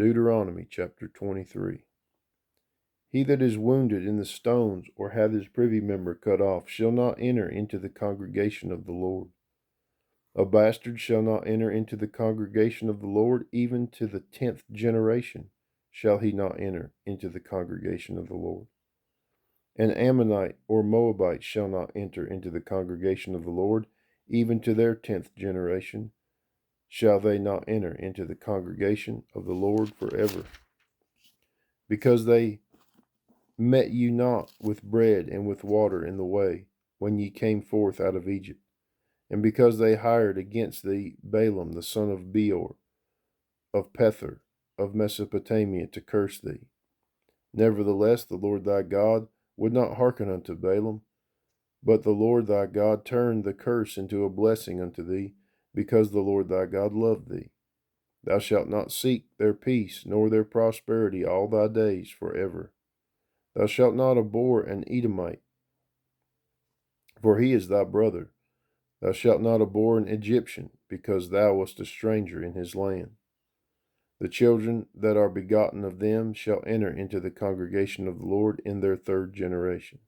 Deuteronomy chapter 23. He that is wounded in the stones, or hath his privy member cut off, shall not enter into the congregation of the Lord. A bastard shall not enter into the congregation of the Lord, even to the 10th generation shall he not enter into the congregation of the Lord. An Ammonite or Moabite shall not enter into the congregation of the Lord, even to their 10th generation shall they not enter into the congregation of the Lord forever. Because they met you not with bread and with water in the way, when ye came forth out of Egypt, and because they hired against thee Balaam the son of Beor, of Pethor, of Mesopotamia, to curse thee. Nevertheless, the Lord thy God would not hearken unto Balaam, but the Lord thy God turned the curse into a blessing unto thee, because the Lord thy God loved thee. Thou shalt not seek their peace, nor their prosperity all thy days forever. Thou shalt not abhor an Edomite, for he is thy brother. Thou shalt not abhor an Egyptian, because thou wast a stranger in his land. The children that are begotten of them shall enter into the congregation of the Lord in their 3rd generation.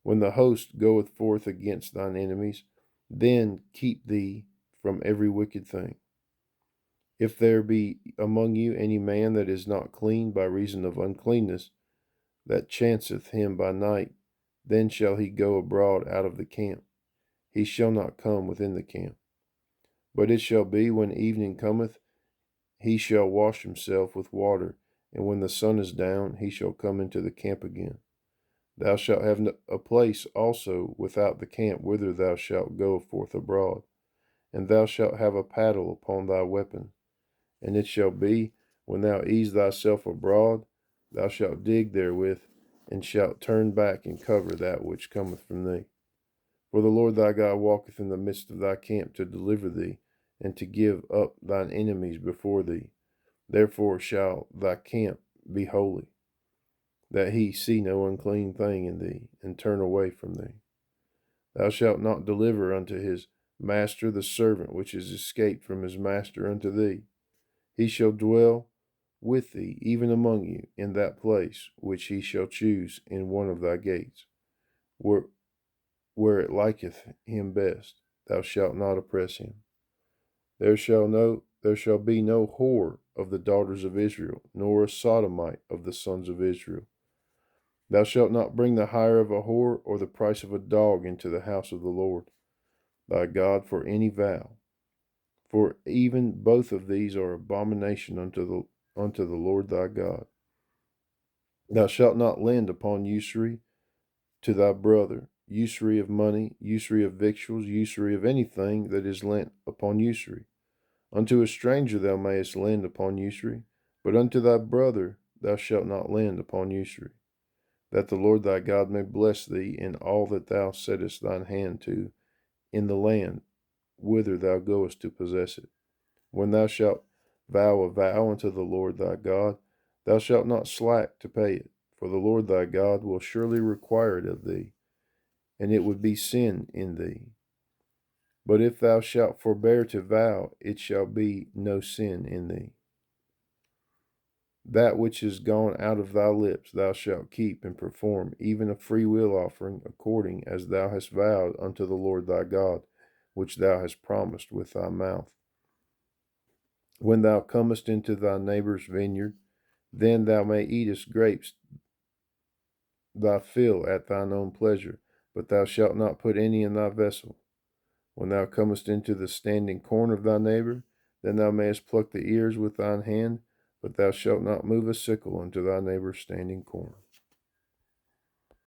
When the host goeth forth against thine enemies, then keep thee from every wicked thing. If there be among you any man that is not clean by reason of uncleanness, that chanceth him by night, then shall he go abroad out of the camp. He shall not come within the camp. But it shall be, when evening cometh, he shall wash himself with water, and when the sun is down, he shall come into the camp again. Thou shalt have a place also without the camp whither thou shalt go forth abroad, and thou shalt have a paddle upon thy weapon. And it shall be, when thou ease thyself abroad, thou shalt dig therewith, and shalt turn back and cover that which cometh from thee. For the Lord thy God walketh in the midst of thy camp to deliver thee, and to give up thine enemies before thee. Therefore shall thy camp be holy, that he see no unclean thing in thee, and turn away from thee. Thou shalt not deliver unto his master the servant which is escaped from his master unto thee. He shall dwell with thee, even among you, in that place which he shall choose in one of thy gates, where it liketh him best. Thou shalt not oppress him. There shall be no whore of the daughters of Israel, nor a sodomite of the sons of Israel. Thou shalt not bring the hire of a whore or the price of a dog into the house of the Lord thy God for any vow, for even both of these are abomination unto the Lord thy God. Thou shalt not lend upon usury to thy brother, usury of money, usury of victuals, usury of anything that is lent upon usury. Unto a stranger thou mayest lend upon usury, but unto thy brother thou shalt not lend upon usury, that the Lord thy God may bless thee in all that thou settest thine hand to in the land whither thou goest to possess it. When thou shalt vow a vow unto the Lord thy God, thou shalt not slack to pay it, for the Lord thy God will surely require it of thee, and it would be sin in thee. But if thou shalt forbear to vow, it shall be no sin in thee. That which is gone out of thy lips thou shalt keep and perform, even a freewill offering, according as thou hast vowed unto the Lord thy God, which thou hast promised with thy mouth. When thou comest into thy neighbor's vineyard, then thou eatest grapes thy fill at thine own pleasure, but thou shalt not put any in thy vessel. When thou comest into the standing corn of thy neighbor, then thou mayest pluck the ears with thine hand, but thou shalt not move a sickle unto thy neighbor's standing corn.